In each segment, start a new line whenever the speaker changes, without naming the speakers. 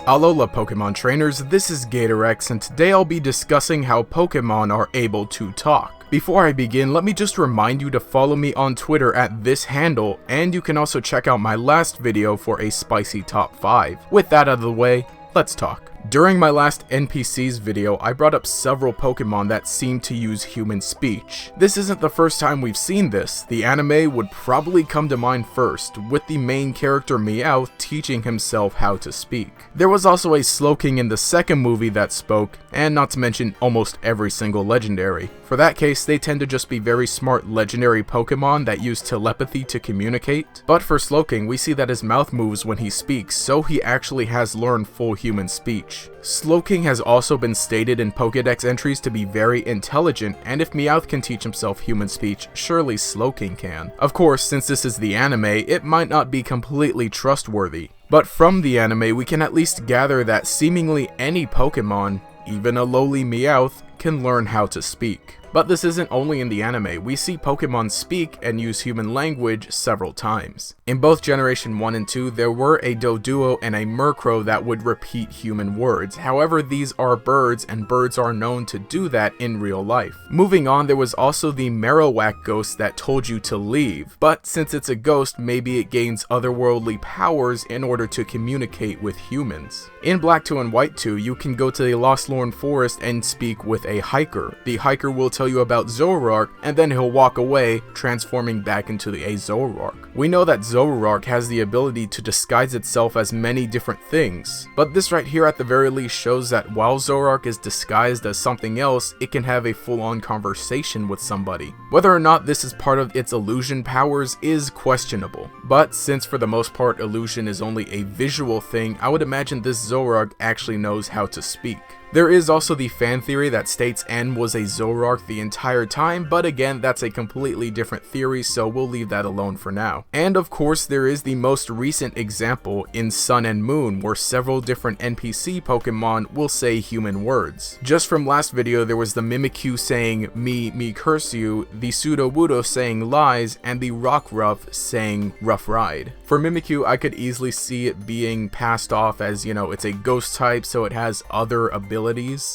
Alola Pokemon trainers, this is GatorEX and today I'll be discussing how Pokemon are able to talk. Before I begin, let me just remind you to follow me on Twitter at this handle, and you can also check out my last video for a spicy top 5. With that out of the way, let's talk. During my last NPCs video, I brought up several Pokemon that seem to use human speech. This isn't the first time we've seen this. The anime would probably come to mind first, with the main character Meowth teaching himself how to speak. There was also a Slowking in the second movie that spoke, and not to mention almost every single legendary. For that case, they tend to just be very smart legendary Pokemon that use telepathy to communicate. But for Slowking, we see that his mouth moves when he speaks, so he actually has learned full human speech. Slowking has also been stated in Pokédex entries to be very intelligent, and if Meowth can teach himself human speech, surely Slowking can. Of course, since this is the anime, it might not be completely trustworthy. But from the anime, we can at least gather that seemingly any Pokemon, even a lowly Meowth, can learn how to speak. But this isn't only in the anime, we see Pokemon speak and use human language several times. In both Generation 1 and 2, there were a Doduo and a Murkrow that would repeat human words. However, these are birds, and birds are known to do that in real life. Moving on, there was also the Marowak ghost that told you to leave, but since it's a ghost, maybe it gains otherworldly powers in order to communicate with humans. In Black 2 and White 2, you can go to the Lostlorn Forest and speak with a hiker. The hiker will tell you about Zoroark, and then he'll walk away, transforming back into a Zoroark. We know that Zoroark has the ability to disguise itself as many different things, but this right here at the very least shows that while Zoroark is disguised as something else, it can have a full-on conversation with somebody. Whether or not this is part of its illusion powers is questionable, but since for the most part illusion is only a visual thing, I would imagine this Zoroark actually knows how to speak. There is also the fan theory that states N was a Zoroark the entire time, but again, that's a completely different theory, so we'll leave that alone for now. And of course, there is the most recent example in Sun and Moon, where several different NPC Pokemon will say human words. Just from last video, there was the Mimikyu saying me curse you, the Sudowoodo saying lies, and the Rockruff saying rough ride. For Mimikyu, I could easily see it being passed off as, it's a ghost type, so it has other abilities,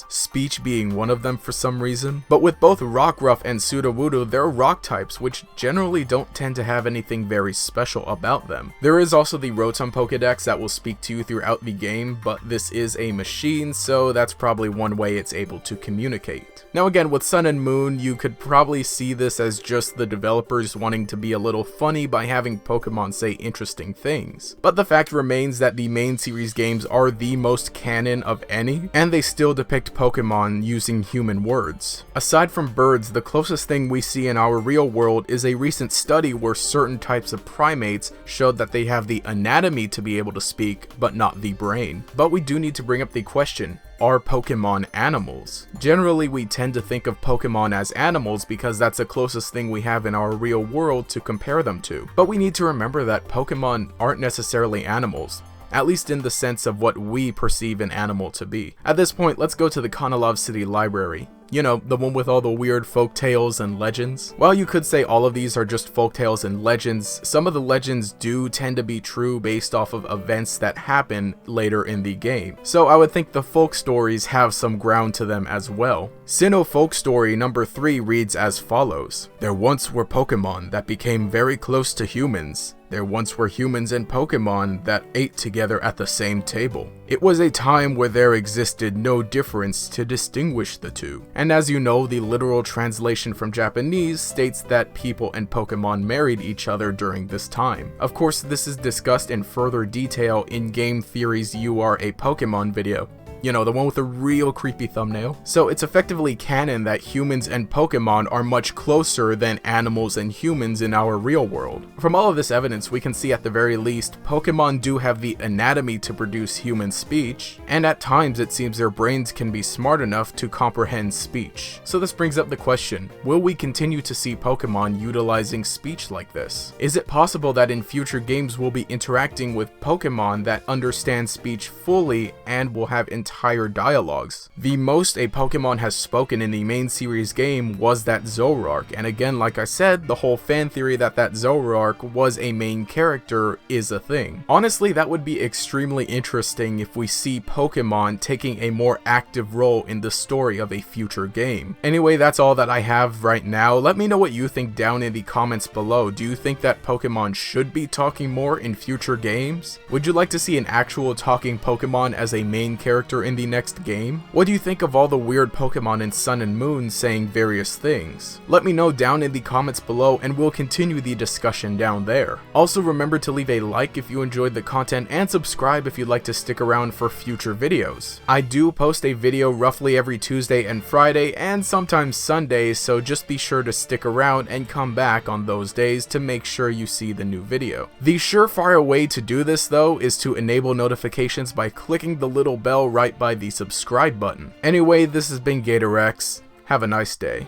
speech being one of them for some reason. But with both Rockruff and Sudowoodo, they're rock types, which generally don't tend to have anything very special about them. There is also the Rotom Pokédex that will speak to you throughout the game, but this is a machine, so that's probably one way it's able to communicate. Now again, with Sun and Moon, you could probably see this as just the developers wanting to be a little funny by having Pokemon say interesting things. But the fact remains that the main series games are the most canon of any, and they still depict Pokemon using human words. Aside from birds, the closest thing we see in our real world is a recent study where certain types of primates showed that they have the anatomy to be able to speak, but not the brain. But we do need to bring up the question, are Pokemon animals? Generally, we tend to think of Pokemon as animals because that's the closest thing we have in our real world to compare them to. But we need to remember that Pokemon aren't necessarily animals, at least in the sense of what we perceive an animal to be. At this point, let's go to the Kanalov City Library. The one with all the weird folktales and legends. While you could say all of these are just folktales and legends, some of the legends do tend to be true based off of events that happen later in the game. So I would think the folk stories have some ground to them as well. Sinnoh Folk Story number 3 reads as follows. There once were Pokemon that became very close to humans. There once were humans and Pokemon that ate together at the same table. It was a time where there existed no difference to distinguish the two. And as you know, the literal translation from Japanese states that people and Pokemon married each other during this time. Of course, this is discussed in further detail in Game Theory's You Are a Pokemon video. The one with a real creepy thumbnail. So it's effectively canon that humans and Pokemon are much closer than animals and humans in our real world. From all of this evidence, we can see at the very least, Pokemon do have the anatomy to produce human speech, and at times it seems their brains can be smart enough to comprehend speech. So this brings up the question, will we continue to see Pokemon utilizing speech like this? Is it possible that in future games we'll be interacting with Pokemon that understand speech fully and will have entire dialogues. The most a Pokemon has spoken in the main series game was that Zoroark, and again, like I said, the whole fan theory that Zoroark was a main character is a thing. Honestly, that would be extremely interesting if we see Pokemon taking a more active role in the story of a future game. Anyway, that's all that I have right now. Let me know what you think down in the comments below. Do you think that Pokemon should be talking more in future games? Would you like to see an actual talking Pokemon as a main character in the next game? What do you think of all the weird Pokemon in Sun and Moon saying various things? Let me know down in the comments below and we'll continue the discussion down there. Also, remember to leave a like if you enjoyed the content and subscribe if you'd like to stick around for future videos. I do post a video roughly every Tuesday and Friday and sometimes Sundays, so just be sure to stick around and come back on those days to make sure you see the new video. The surefire way to do this though is to enable notifications by clicking the little bell right by the subscribe button. Anyway, this has been GatorEX. Have a nice day.